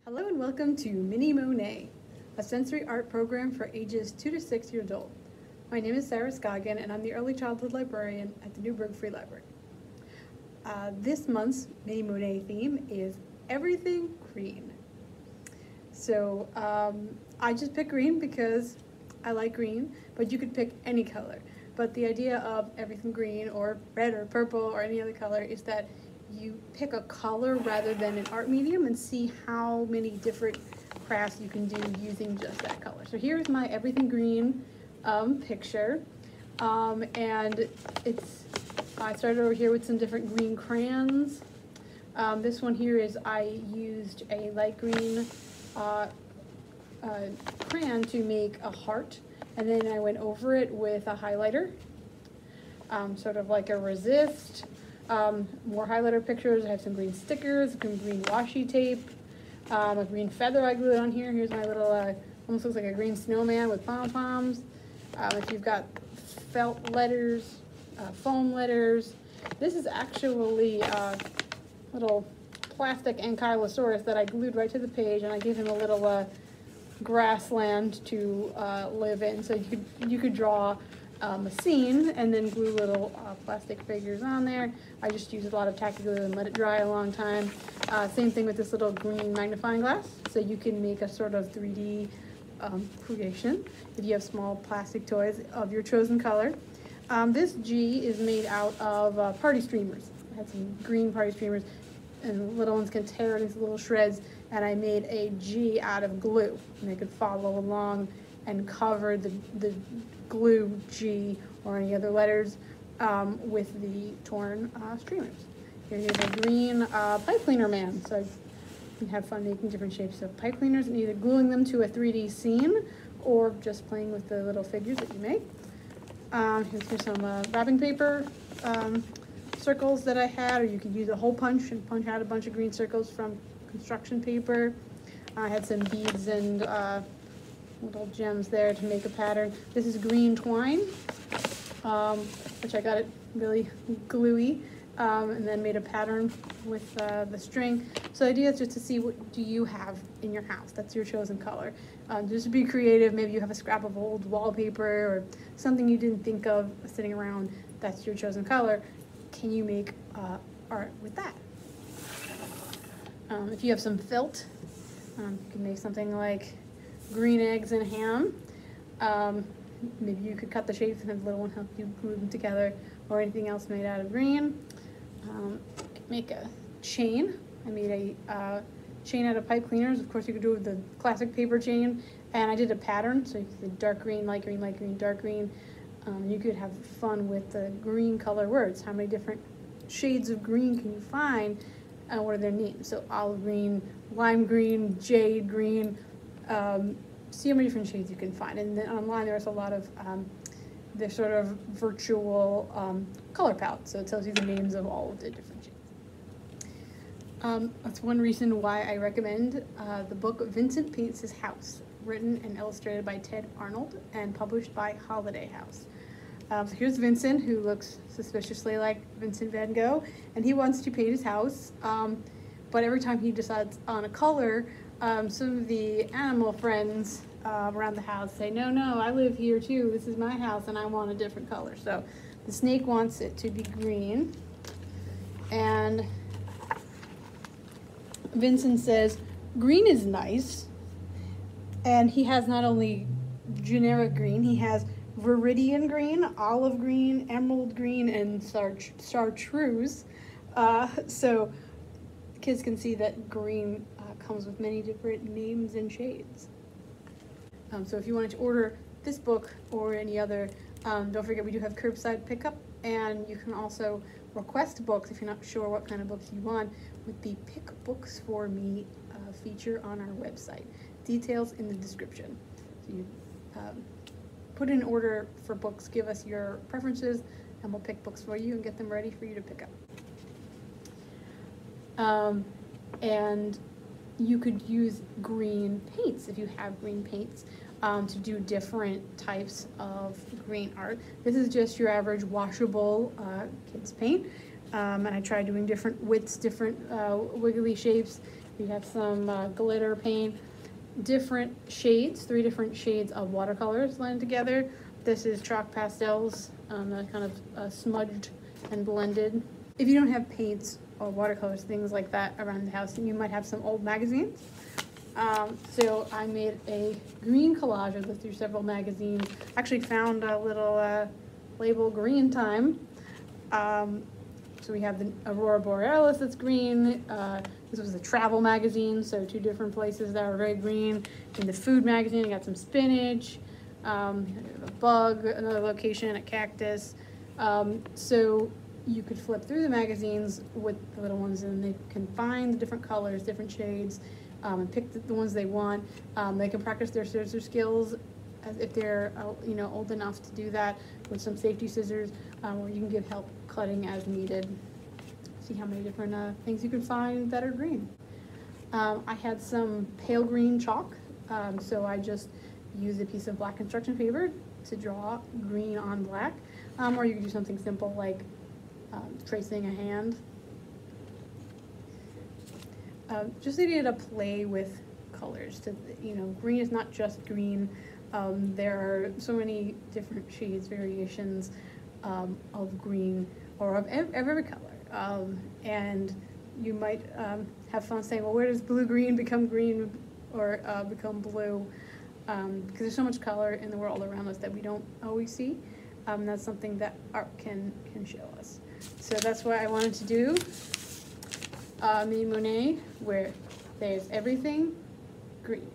Hello and welcome to Mini Monet, a sensory art program for ages 2 to 6 years old. My name is Sarah Scoggin and I'm the Early Childhood Librarian at the Newburgh Free Library. This month's Mini Monet theme is everything green. So I just picked green because I like green, but you could pick any color. But the idea of everything green or red or purple or any other color is that you pick a color rather than an art medium and see how many different crafts you can do using just that color. So here's my everything green picture, and I started over here with some different green crayons. This one here is I used a light green crayon to make a heart, and then I went over it with a highlighter, sort of like a resist. More highlighter pictures. I have some green stickers, some green washi tape, a green feather I glued on here. Here's my little, almost looks like a green snowman with pom-poms. If you've got felt letters, foam letters. This is actually a little plastic ankylosaurus that I glued right to the page, and I gave him a little grassland to live in. So you could draw a scene and then glue little plastic figures on there. I just used a lot of tacky glue and let it dry a long time. Same thing with this little green magnifying glass. So you can make a sort of 3D creation if you have small plastic toys of your chosen color. This G is made out of party streamers. I had some green party streamers, and little ones can tear it into little shreds, and I made a G out of glue, and they could follow along and cover the glue G or any other letters with the torn streamers. Here's a green pipe cleaner man. So you can have fun making different shapes of pipe cleaners and either gluing them to a 3D scene or just playing with the little figures that you make. Here's some wrapping paper circles that I had, or you could use a hole punch and punch out a bunch of green circles from construction paper. I had some beads and little gems there to make a pattern. This is green twine, which I got it really gluey, and then made a pattern with the string. So the idea is just to see what do you have in your house. That's your chosen color. Just to be creative. Maybe you have a scrap of old wallpaper or something you didn't think of sitting around. That's your chosen color. Can you make art with that? If you have some felt, you can make something like green eggs and ham. Maybe you could cut the shapes and have the little one help you glue them together, or anything else made out of green. Make a chain. I made a chain out of pipe cleaners. Of course, you could do it with the classic paper chain, and I did a pattern. So you could dark green, light green, light green, dark green. You could have fun with the green color words. How many different shades of green can you find, and what are their names? So olive green, lime green, jade green. See how many different shades you can find. And then online there's a lot of there's sort of virtual color palettes, so it tells you the names of all of the different shades. That's one reason why I recommend the book Vincent Paints His House, written and illustrated by Ted Arnold and published by Holiday House. So here's Vincent, who looks suspiciously like Vincent van Gogh, and he wants to paint his house, but every time he decides on a color, some of the animal friends around the house say, no, I live here too. This is my house and I want a different color. So the snake wants it to be green. And Vincent says, green is nice. And he has not only generic green, he has viridian green, olive green, emerald green, and chartreuse. So kids can see that green comes with many different names and shades. So if you wanted to order this book or any other, don't forget we do have curbside pickup, and you can also request books if you're not sure what kind of books you want with the Pick Books For Me feature on our website. Details in the description. So you put in an order for books, give us your preferences, and we'll pick books for you and get them ready for you to pick up. And you could use green paints if you have green paints to do different types of green art. This is just your average washable kids paint. And I tried doing different widths, different wiggly shapes. We have some glitter paint, different shades, 3 different shades of watercolors blended together. This is chalk pastels, kind of smudged and blended. If you don't have paints or watercolors, things like that around the house, you might have some old magazines. So I made a green collage. I looked through several magazines. Actually found a little label green time. So we have the Aurora Borealis that's green. This was a travel magazine, so 2 different places that were very green. In the food magazine, I got some spinach, a bug, another location, a cactus. So you could flip through the magazines with the little ones, and they can find the different colors, different shades, and pick the ones they want. They can practice their scissor skills as if they're old enough to do that with some safety scissors, or you can give help cutting as needed. See how many different things you can find that are green. I had some pale green chalk, so I just used a piece of black construction paper to draw green on black, or you can do something simple like tracing a hand. Just needed to play with colors. Green is not just green. There are so many different shades, variations of green, or of every color. And you might have fun saying, well, where does blue-green become green or become blue? Because there's so much color in the world around us that we don't always see. That's something that art can show us. So that's what I wanted to do. Mini Monet, where there's everything green.